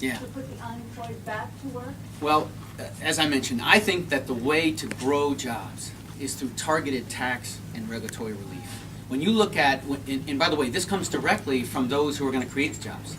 Yeah. to put the unemployed back to work? Well, as I mentioned, I think that the way to grow jobs is through targeted tax and regulatory relief. When you look at, and by the way, this comes directly from those who are going to create the jobs,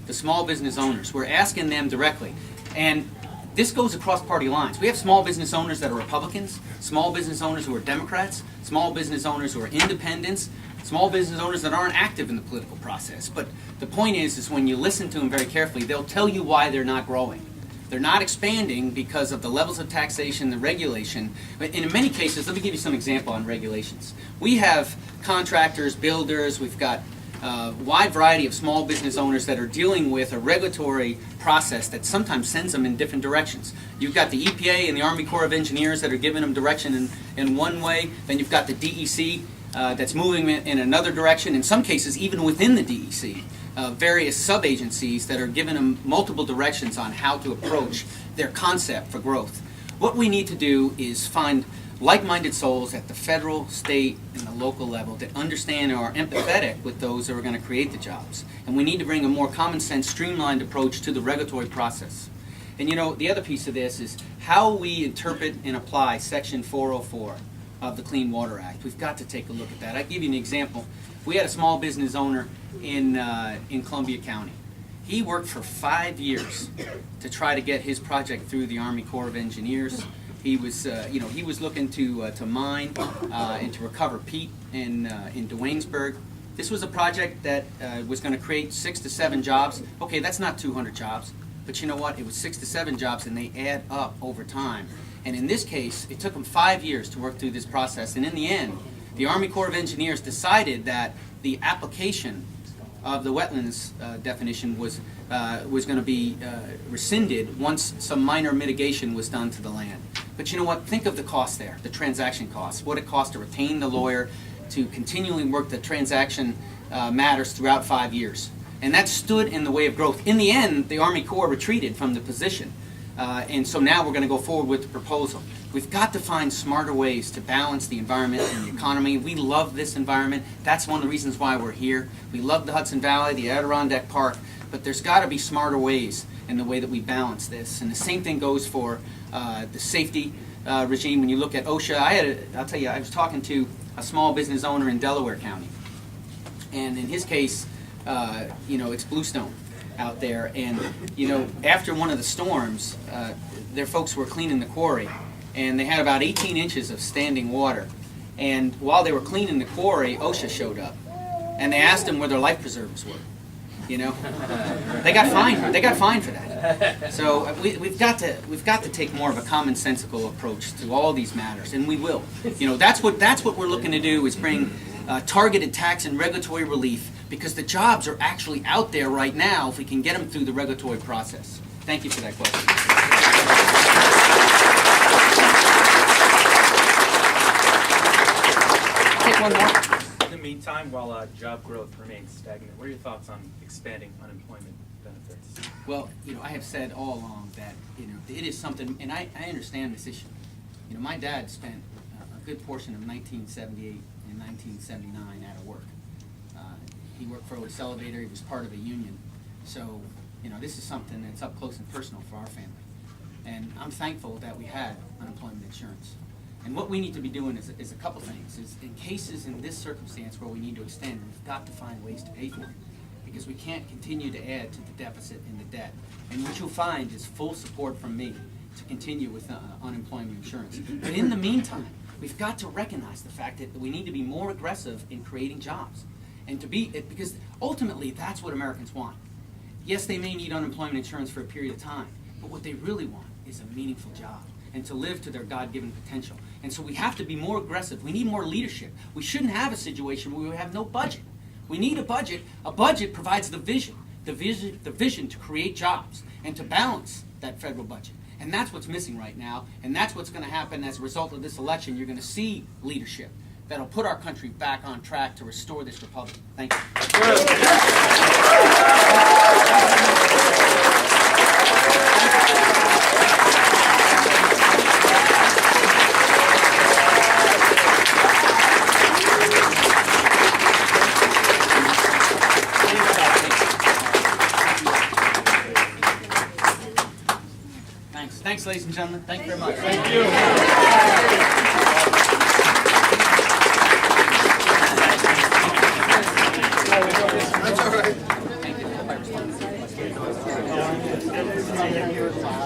the small business owners. We're asking them directly. And this goes across party lines. We have small business owners that are Republicans, small business owners who are Democrats, small business owners who are independents, small business owners that aren't active in the political process. But the point is when you listen to them very carefully, they'll tell you why they're not growing. They're not expanding because of the levels of taxation, the regulation. And in many cases, let me give you some example on regulations. We have contractors, builders, we've got a wide variety of small business owners that are dealing with a regulatory process that sometimes sends them in different directions. You've got the EPA and the Army Corps of Engineers that are giving them direction in one way. Then you've got the DEC that's moving in another direction. In some cases, even within the DEC. Various sub-agencies that are giving them multiple directions on how to approach their concept for growth. What we need to do is find like-minded souls at the federal, state, and the local level that understand or are empathetic with those that are going to create the jobs. And we need to bring a more common-sense, streamlined approach to the regulatory process. And you know, the other piece of this is how we interpret and apply Section 404 of the Clean Water Act. We've got to take a look at that. I'll give you an example. We had a small business owner in Columbia County. He worked for 5 years to try to get his project through the Army Corps of Engineers. He was, he was looking to mine and to recover peat in Duanesburg. This was a project that was going to create 6 to 7 jobs. Okay, that's not 200 jobs, but you know what? It was 6 to 7 jobs, and they add up over time. And in this case, it took him 5 years to work through this process. And in the end, the Army Corps of Engineers decided that the application of the wetlands definition was going to be rescinded once some minor mitigation was done to the land. But you know what? Think of the cost there, the transaction costs, what it cost to retain the lawyer, to continually work the transaction matters throughout 5 years. And that stood in the way of growth. In the end, the Army Corps retreated from the position. And so now we're going to go forward with the proposal. We've got to find smarter ways to balance the environment and the economy. We love this environment. That's one of the reasons why we're here. We love the Hudson Valley, the Adirondack Park, but there's got to be smarter ways in the way that we balance this. And the same thing goes for the safety regime. When you look at OSHA, I'll tell you, I was talking to a small business owner in Delaware County. And in his case, it's Bluestone out there. And, after one of the storms, their folks were cleaning the quarry. And they had about 18 inches of standing water. And while they were cleaning the quarry, OSHA showed up. And they asked them where their life preservers were. They got fined. They got fined for that. So we've got to take more of a commonsensical approach to all these matters, and we will. That's what we're looking to do, is bring targeted tax and regulatory relief, because the jobs are actually out there right now if we can get them through the regulatory process. Thank you for that question. Take one more. In the meantime, while job growth remains stagnant, what are your thoughts on expanding unemployment benefits? Well, I have said all along that, it is something, and I understand this issue. My dad spent a good portion of 1978 and 1979 out of work. He worked for Otis Elevator. He was part of a union. So, this is something that's up close and personal for our family. And I'm thankful that we had unemployment insurance. And what we need to be doing is a couple things. Is in cases in this circumstance where we need to extend, we've got to find ways to pay for it, because we can't continue to add to the deficit and the debt. And what you'll find is full support from me to continue with unemployment insurance. But in the meantime, we've got to recognize the fact that we need to be more aggressive in creating jobs, and because ultimately that's what Americans want. Yes, they may need unemployment insurance for a period of time, but what they really want is a meaningful job and to live to their God-given potential. And so we have to be more aggressive. We need more leadership. We shouldn't have a situation where we have no budget. We need a budget. A budget provides the vision to create jobs and to balance that federal budget. And that's what's missing right now, and that's what's going to happen as a result of this election. You're going to see leadership that'll put our country back on track to restore this republic. Thank you. and gentlemen. Thank you very much. That's all right.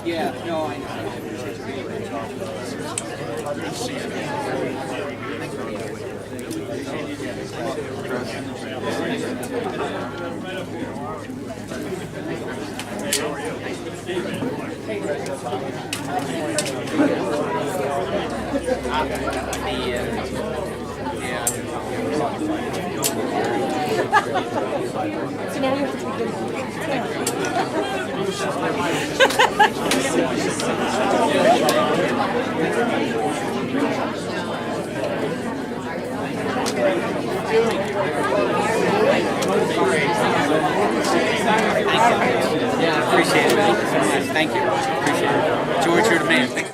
Yeah, no, I Yeah, I appreciate it. Thank you. Appreciate it. George, you're the man. Thank you.